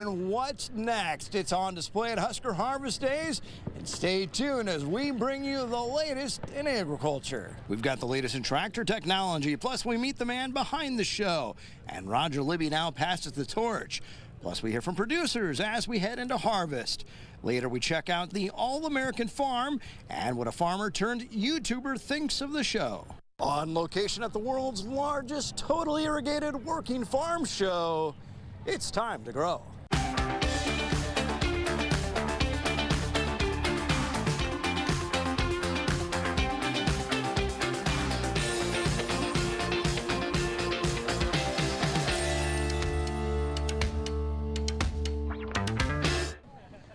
And what's next? It's on display at Husker Harvest Days. And stay tuned as we bring you the latest in agriculture. We've got the latest in tractor technology, plus we meet the man behind the show. And Roger Libby now passes the torch. Plus we hear from producers as we head into harvest. Later we check out the All-American Farm and what a farmer turned YouTuber thinks of the show. On location at the world's largest totally irrigated working farm show, it's time to grow.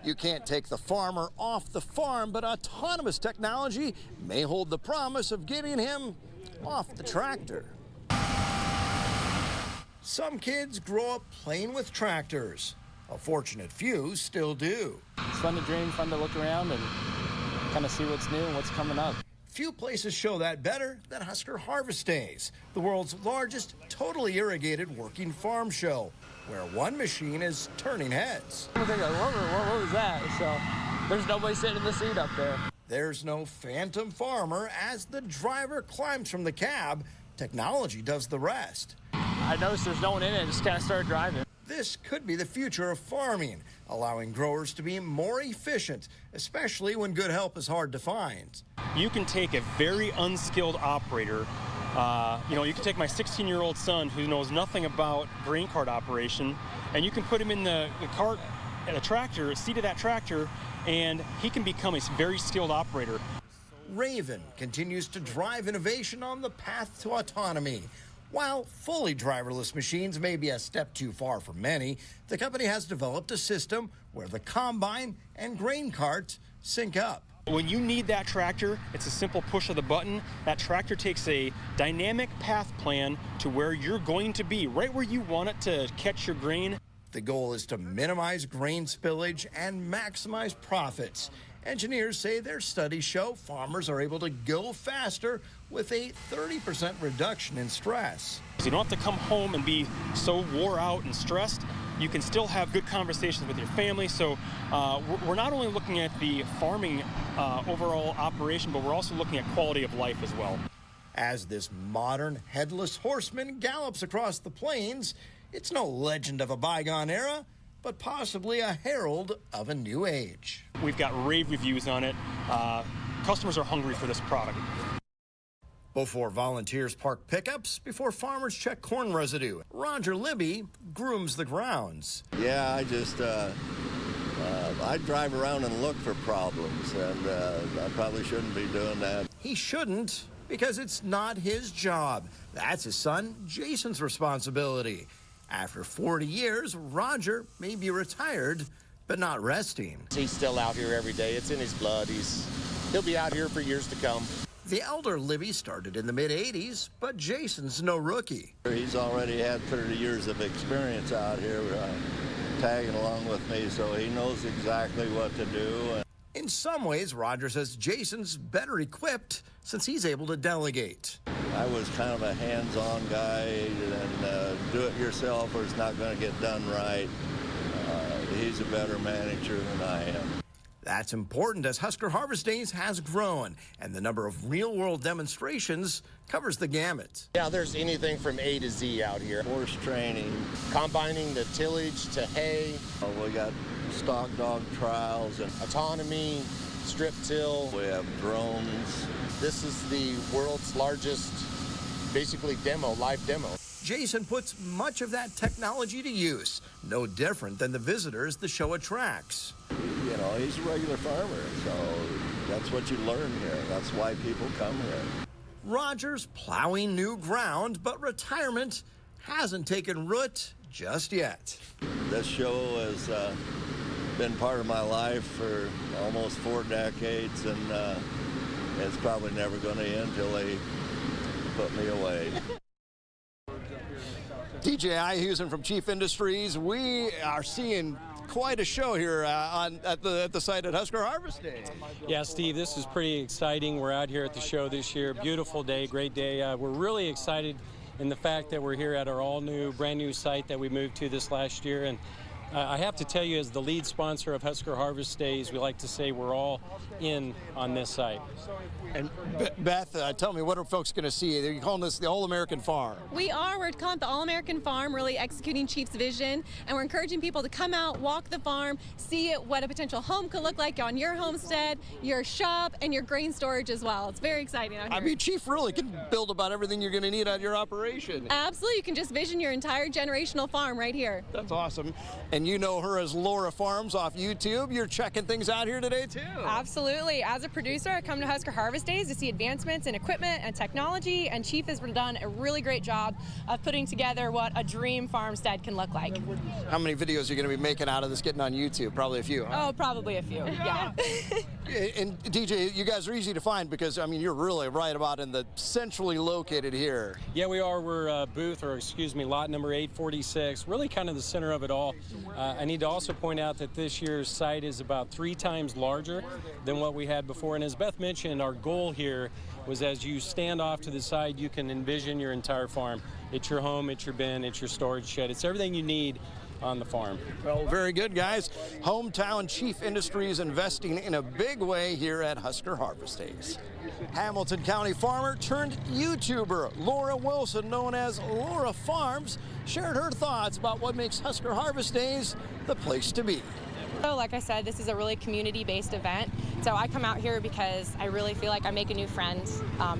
You can't take the farmer off the farm, but autonomous technology may hold the promise of getting him off the tractor. Some kids grow up playing with tractors. A fortunate few still do. It's fun to dream, fun to look around and kind of see what's new and what's coming up. Few places show that better than Husker Harvest Days, the world's largest totally irrigated working farm show, where one machine is turning heads. I think, what was that? So there's nobody sitting in the seat up there. There's no phantom farmer as the driver climbs from the cab. Technology does the rest. I noticed there's no one in it, just kind of started driving. This could be the future of farming, allowing growers to be more efficient, especially when good help is hard to find. You can take a very unskilled operator. You can take my 16-year-old son who knows nothing about grain cart operation, and you can put him in the cart at a tractor, a seat of that tractor, and he can become a very skilled operator. Raven continues to drive innovation on the path to autonomy. While fully driverless machines may be a step too far for many, the company has developed a system where the combine and grain cart sync up. When you need that tractor, it's a simple push of the button. That tractor takes a dynamic path plan to where you're going to be, right where you want it to catch your grain. The goal is to minimize grain spillage and maximize profits. Engineers say their studies show farmers are able to go faster with a 30% reduction in stress. You don't have to come home and be so wore out and stressed. You can still have good conversations with your family. So we're not only looking at the farming overall operation, but we're also looking at quality of life as well. As this modern headless horseman gallops across the plains, it's no legend of a bygone era, but possibly a herald of a new age. We've got rave reviews on it. Customers are hungry for this product. Before volunteers park pickups, before farmers check corn residue, Roger Libby grooms the grounds. Yeah, I drive around and look for problems, and I probably shouldn't be doing that. He shouldn't, because it's not his job. That's his son Jason's responsibility. After 40 years, Roger may be retired, but not resting. He's still out here every day. It's in his blood. He'll be out here for years to come. The elder Libby started in the mid-'80s, but Jason's no rookie. He's already had 30 years of experience out here tagging along with me, so he knows exactly what to do. In some ways, Roger says Jason's better equipped since he's able to delegate. I was kind of a hands-on guy, and do it yourself or it's not going to get done right. He's a better manager than I am. That's important as Husker Harvest Days has grown, and the number of real-world demonstrations covers the gamut. Yeah, there's anything from A to Z out here. Horse training. Combining the tillage to hay. We got stock dog trials and autonomy, strip till. We have drones. This is the world's largest, basically live demo. Jason puts much of that technology to use, no different than the visitors the show attracts. You know, he's a regular farmer, so that's what you learn here. That's why people come here. Roger's plowing new ground, but retirement hasn't taken root just yet. This show has been part of my life for almost 4 decades, and it's probably never going to end till they put me away. DJ Ihusen from Chief Industries. We are seeing quite a show here at the site at Husker Harvest Day. Yeah, Steve, this is pretty exciting. We're out here at the show this year. Beautiful day, great day. We're really excited in the fact that we're here at our all-new, brand-new site that we moved to this last year. And I have to tell you, as the lead sponsor of Husker Harvest Days, we like to say we're all in on this site. And Beth, tell me, what are folks going to see? You're calling this the All-American Farm. We are. We're calling it the All-American Farm, really executing Chief's vision. And we're encouraging people to come out, walk the farm, see what a potential home could look like on your homestead, your shop, and your grain storage as well. It's very exciting out here. I mean, Chief really can build about everything you're going to need at your operation. Absolutely. You can just vision your entire generational farm right here. That's awesome. And you know her as Laura Farms off YouTube. You're checking things out here today, too. Absolutely. As a producer, I come to Husker Harvest Days to see advancements in equipment and technology, and Chief has done a really great job of putting together what a dream farmstead can look like. How many videos are you going to be making out of this getting on YouTube? Probably a few, huh? Oh, probably a few, yeah. And DJ, you guys are easy to find because, I mean, you're really right about in the centrally located here. Yeah, we are. We're lot number 846, really kind of the center of it all. I need to also point out that this year's site is about 3 times larger than what we had before. And as Beth mentioned, our goal here was as you stand off to the side, you can envision your entire farm. It's your home, it's your bin, it's your storage shed. It's everything you need on the farm. Well, very good, guys. Hometown Chief Industries investing in a big way here at Husker Harvest Days. Hamilton County farmer turned YouTuber Laura Wilson, known as Laura Farms, shared her thoughts about what makes Husker Harvest Days the place to be. So like I said, this is a really community-based event. So I come out here because I really feel like I make a new friend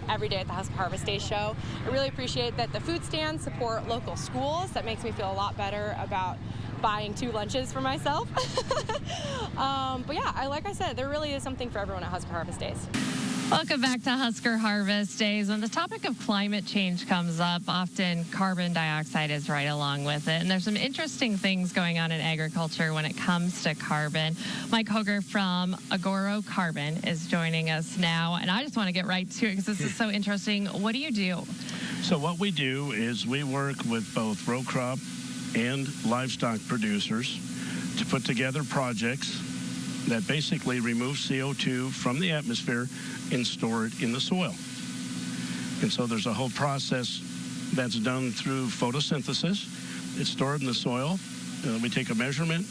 every day at the Husker Harvest Day show. I really appreciate that the food stands support local schools. That makes me feel a lot better about buying 2 lunches for myself. But yeah, like I said, there really is something for everyone at Husker Harvest Days. Welcome back to Husker Harvest Days. When the topic of climate change comes up, often carbon dioxide is right along with it. And there's some interesting things going on in agriculture when it comes to carbon. Mike Hoger from Agoro Carbon is joining us now. And I just want to get right to it because this is so interesting. What do you do? So what we do is we work with both row crop and livestock producers to put together projects that basically remove CO2 from the atmosphere and store it in the soil. And so there's a whole process that's done through photosynthesis. It's stored in the soil. We take a measurement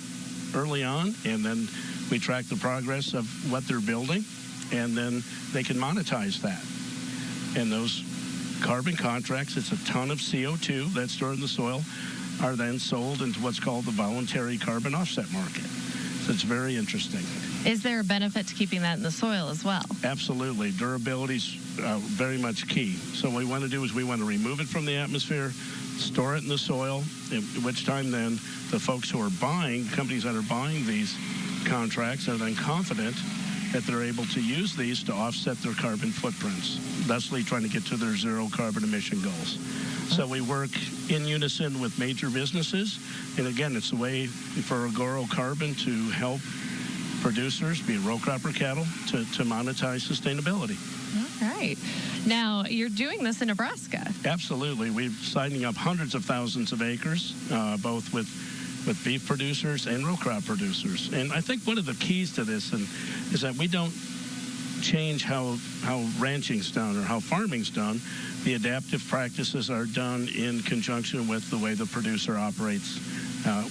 early on, and then we track the progress of what they're building, and then they can monetize that. And those carbon contracts, it's a ton of CO2 that's stored in the soil, are then sold into what's called the voluntary carbon offset market. So it's very interesting. Is there a benefit to keeping that in the soil as well? Absolutely. Durability's very much key. So what we want to do is we want to remove it from the atmosphere, store it in the soil, at which time then the folks who are buying, companies that are buying these contracts are then confident that they're able to use these to offset their carbon footprints, thusly trying to get to their zero carbon emission goals. So we work in unison with major businesses, and again, it's a way for Agoro Carbon to help producers, be it row crop or cattle, to monetize sustainability. All right. Now, you're doing this in Nebraska. Absolutely. We're signing up hundreds of thousands of acres, both with beef producers and row crop producers. And I think one of the keys to this is that we don't change how ranching's done or how farming's done. The adaptive practices are done in conjunction with the way the producer operates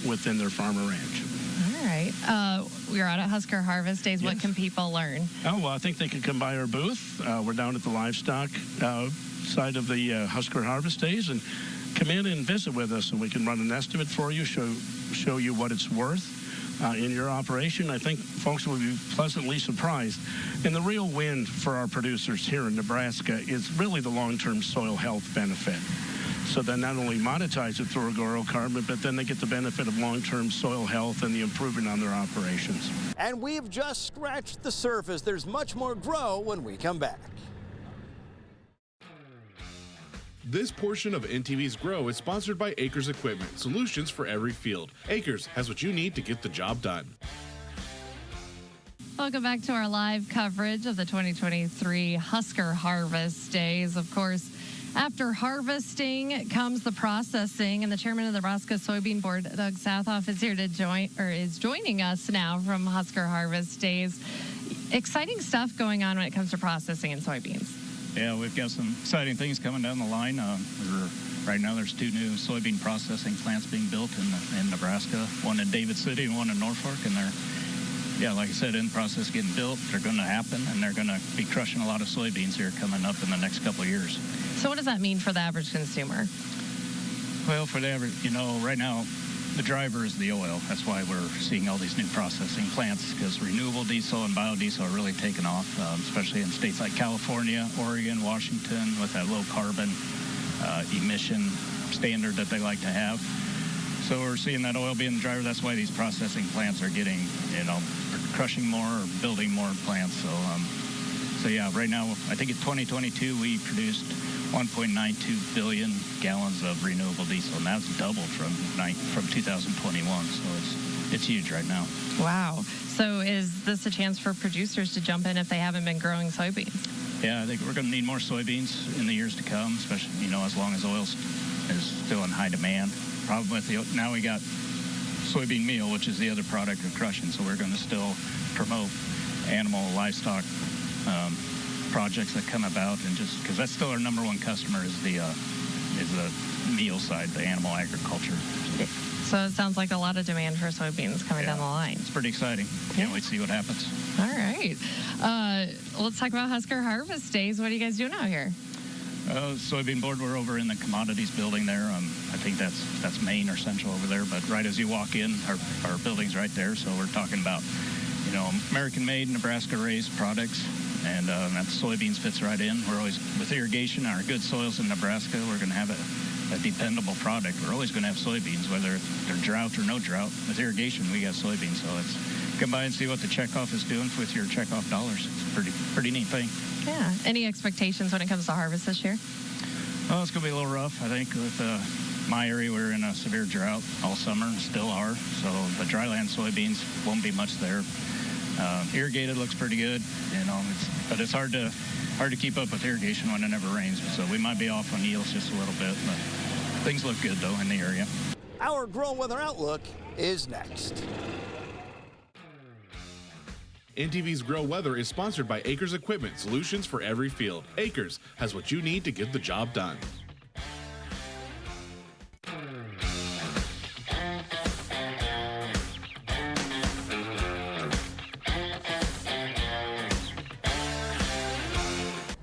within their farm or ranch. All right. We're out at Husker Harvest Days. Yes. What can people learn? Oh, well, I think they can come by our booth. We're down at the livestock side of the Husker Harvest Days, and come in and visit with us, and we can run an estimate for you, show you what it's worth in your operation. I think folks will be pleasantly surprised. And the real win for our producers here in Nebraska is really the long-term soil health benefit. So they not only monetize it through Agoro Carbon, but then they get the benefit of long-term soil health and the improvement on their operations. And we've just scratched the surface. There's much more grow when we come back. This portion of NTV's Grow is sponsored by Acres Equipment, solutions for every field. Acres has what you need to get the job done. Welcome back to our live coverage of the 2023 Husker Harvest Days. Of course, after harvesting comes the processing, and the chairman of the Nebraska Soybean Board, Doug Sathoff, is here to joining us now from Husker Harvest Days. Exciting stuff going on when it comes to processing in soybeans. Yeah, we've got some exciting things coming down the line. We're Right now there's 2 new soybean processing plants being built in Nebraska, one in David City and one in Norfolk, and they're, yeah, like I said, in the process of getting built. They're going to happen, and they're going to be crushing a lot of soybeans here coming up in the next couple of years. So what does that mean for the average consumer? Well, for the average, right now, the driver is the oil. That's why we're seeing all these new processing plants, because renewable diesel and biodiesel are really taking off, especially in states like California, Oregon, Washington, with that low carbon emission standard that they like to have. So we're seeing that oil being the driver. That's why these processing plants are getting, crushing more or building more plants. So yeah, right now, I think in 2022, we produced 1.92 billion gallons of renewable diesel, and that's doubled from 2021. So it's huge right now. Wow. So is this a chance for producers to jump in if they haven't been growing soybeans? Yeah, I think we're going to need more soybeans in the years to come, especially, as long as oil is still in high demand. Problem with now we got soybean meal, which is the other product of crushing, so we're going to still promote animal, livestock projects that come about, and just because that's still our number one customer is the meal side, the animal agriculture. So it sounds like a lot of demand for soybeans coming down the line. It's pretty exciting. Can't wait to see what happens. All right. Let's talk about Husker Harvest Days. What are you guys doing out here? Soybean board, we're over in the commodities building there. I think that's main or central over there, but right as you walk in, our building's right there. So we're talking about, American-made, Nebraska-raised products, and that soybeans fits right in. We're always, with irrigation, our good soils in Nebraska, we're going to have a dependable product. We're always going to have soybeans, whether they're drought or no drought. With irrigation, we got soybeans, so it's come by and see what the checkoff is doing with your checkoff dollars. It's a pretty neat thing. Yeah. Any expectations when it comes to harvest this year? Well, it's going to be a little rough, I think. With my area, we're in a severe drought all summer and still are. So the dryland soybeans won't be much there. Irrigated looks pretty good, but it's hard to keep up with irrigation when it never rains. So we might be off on yields just a little bit, but things look good though in the area. Our Grow Weather Outlook is next. NTV's Grow Weather is sponsored by Acres Equipment, solutions for every field. Acres has what you need to get the job done.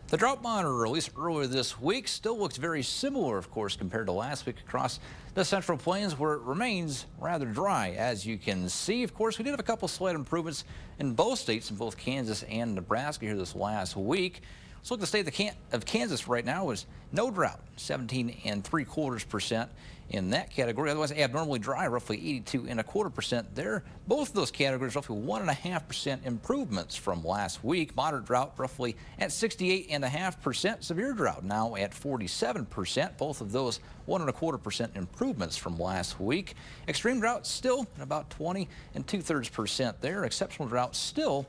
The drought monitor released earlier this week still looks very similar, of course, compared to last week across the Central Plains, where it remains rather dry. As you can see, of course, we did have a couple slight improvements in both states, in both Kansas and Nebraska here this last week. Let's look at the state of Kansas right now is no drought, 17.75% in that category. Otherwise, abnormally dry, roughly 82.25% there. Both of those categories, roughly 1.5% improvements from last week. Moderate drought, roughly at 68.5%. Severe drought now at 47%. Both of those 1.25% improvements from last week. Extreme drought still at about 20.2% there. Exceptional drought still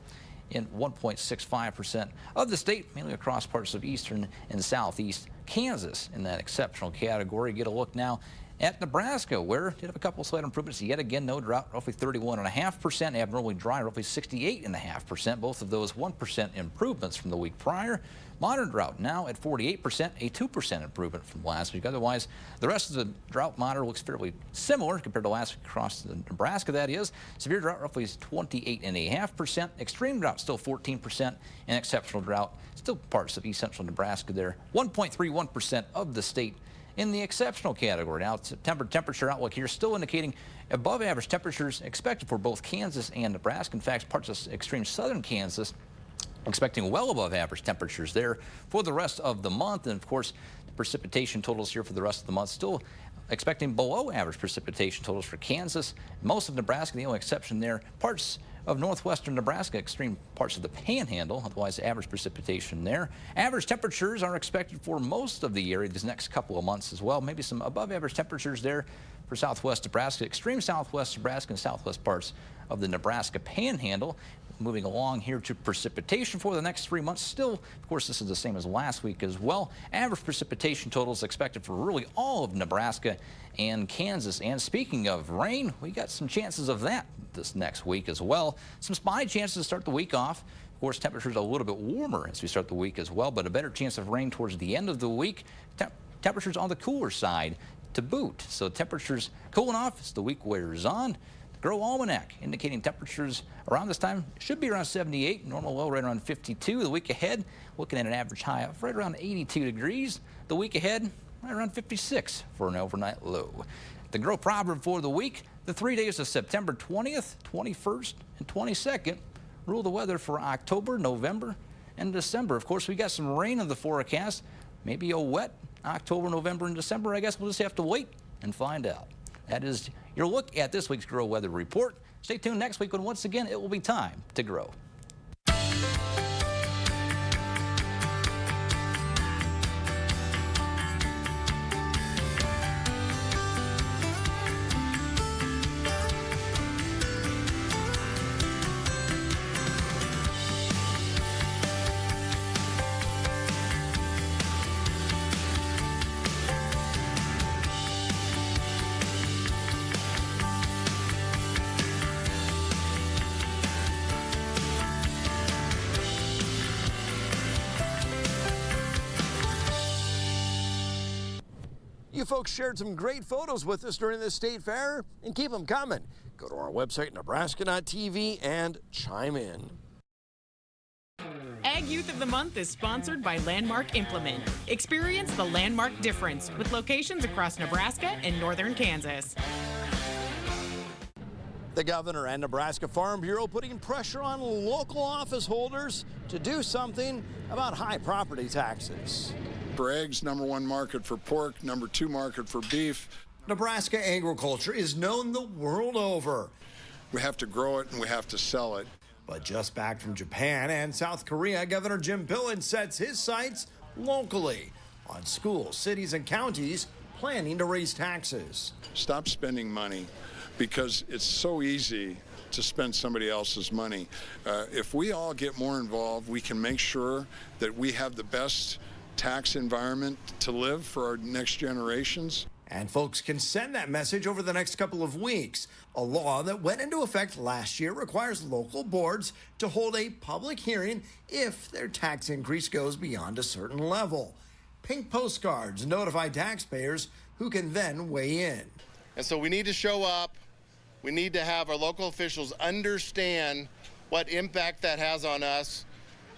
in 1.65% of the state, mainly across parts of eastern and southeast Kansas in that exceptional category. Get a look now at Nebraska, where did have a couple slight improvements. Yet again, no drought, roughly 31.5%. Abnormally dry, roughly 68.5%. Both of those 1% improvements from the week prior. Modern drought now at 48%, a 2% improvement from last week. Otherwise, the rest of the drought monitor looks fairly similar compared to last week across the Nebraska, that is. Severe drought roughly is 28.5%. Extreme drought still 14%. And exceptional drought still parts of east central Nebraska there. 1.31% of the state in the exceptional category. Now, September temperature outlook here still indicating above average temperatures expected for both Kansas and Nebraska. In fact, parts of extreme southern Kansas expecting well above average temperatures there for the rest of the month. And of course, the precipitation totals here for the rest of the month still expecting below average precipitation totals for Kansas. Most of Nebraska, the only exception there, parts of northwestern Nebraska, extreme parts of the panhandle, otherwise average precipitation there. Average temperatures are expected for most of the area these next couple of months as well. Maybe some above average temperatures there for southwest Nebraska, extreme southwest Nebraska and southwest parts of the Nebraska panhandle. Moving along here to precipitation for the next 3 months. Still, of course, this is the same as last week as well. Average precipitation totals expected for really all of Nebraska and Kansas. And speaking of rain, we got some chances of that this next week as well. Some spotty chances to start the week off. Of course, temperatures a little bit warmer as we start the week as well, but a better chance of rain towards the end of the week. temperatures on the cooler side to boot. So temperatures cooling off as the week wears on. The Grow Almanac indicating temperatures around this time should be around 78, normal low right around 52. The week ahead, looking at an average high of right around 82 degrees. The week ahead, right around 56 for an overnight low. The Grow proverb for the week, the 3 days of September 20th, 21st, and 22nd rule the weather for October, November, and December. Of course, we got some rain in the forecast. Maybe a wet October, November, and December. I guess we'll just have to wait and find out. That is your look at this week's Grow Weather Report. Stay tuned next week when once again it will be time to grow. You folks shared some great photos with us during this state fair, and keep them coming. Go to our website, nebraska.tv, and chime in. Ag Youth of the Month is sponsored by Landmark Implement. Experience the Landmark difference with locations across Nebraska and northern Kansas. The governor and Nebraska Farm Bureau putting pressure on local office holders to do something about high property taxes. For eggs, #1 market for pork, #2 market for beef. Nebraska agriculture is known the world over. We have to grow it and we have to sell it. But just back from Japan and South Korea, Governor Jim Pillen sets his sights locally on schools, cities, and counties planning to raise taxes. Stop spending money because it's so easy to spend somebody else's money. If we all get more involved, we can make sure that we have the best tax environment to live for our next generations. And folks can send that message over the next couple of weeks. A law that went into effect last year requires local boards to hold a public hearing if their tax increase goes beyond a certain level. Pink postcards notify taxpayers who can then weigh in. And so we need to show up. We need to have our local officials understand what impact that has on us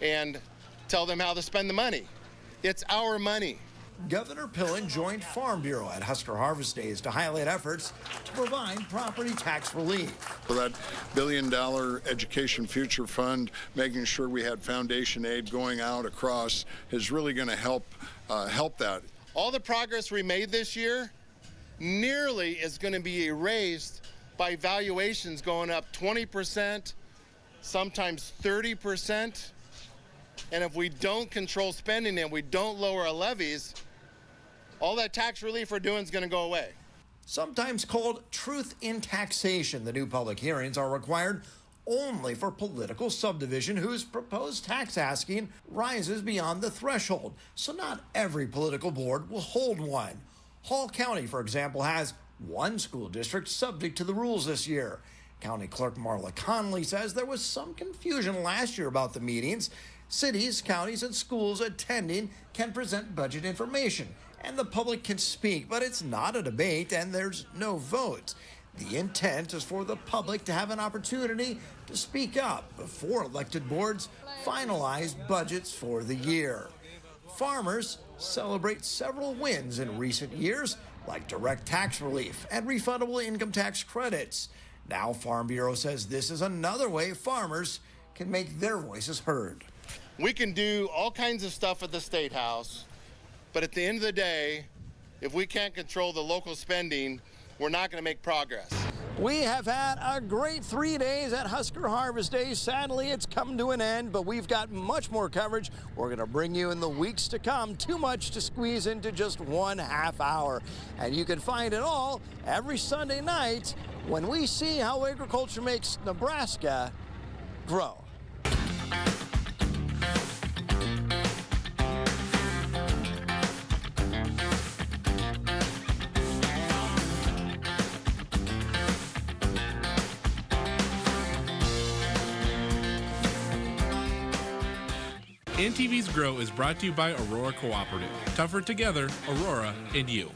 and tell them how to spend the money. It's our money. Governor Pillen joined Farm Bureau at Husker Harvest Days to highlight efforts to provide property tax relief. For that $1 billion education future fund, making sure we had foundation aid going out across is really going to help that. All the progress we made this year nearly is going to be erased by valuations going up 20%, sometimes 30%. And if we don't control spending and we don't lower our levies, all that tax relief we're doing is going to go away. Sometimes called truth in taxation, the new public hearings are required only for political subdivision whose proposed tax asking rises beyond the threshold. So not every political board will hold one. Hall County, for example, has one school district subject to the rules this year. County Clerk Marla Conley says there was some confusion last year about the meetings. Cities, counties, and schools attending can present budget information, and the public can speak, but it's not a debate, and there's no vote. The intent is for the public to have an opportunity to speak up before elected boards finalize budgets for the year. Farmers celebrate several wins in recent years, like direct tax relief and refundable income tax credits. Now Farm Bureau says this is another way farmers can make their voices heard. We can do all kinds of stuff at the State House, but at the end of the day, if we can't control the local spending, we're not going to make progress. We have had a great 3 days at Husker Harvest Days. Sadly, it's come to an end, but we've got much more coverage we're going to bring you in the weeks to come. Too much to squeeze into just 1.5 hour. And you can find it all every Sunday night when we see how agriculture makes Nebraska grow. NTV's Grow is brought to you by Aurora Cooperative. Tougher together, Aurora and you.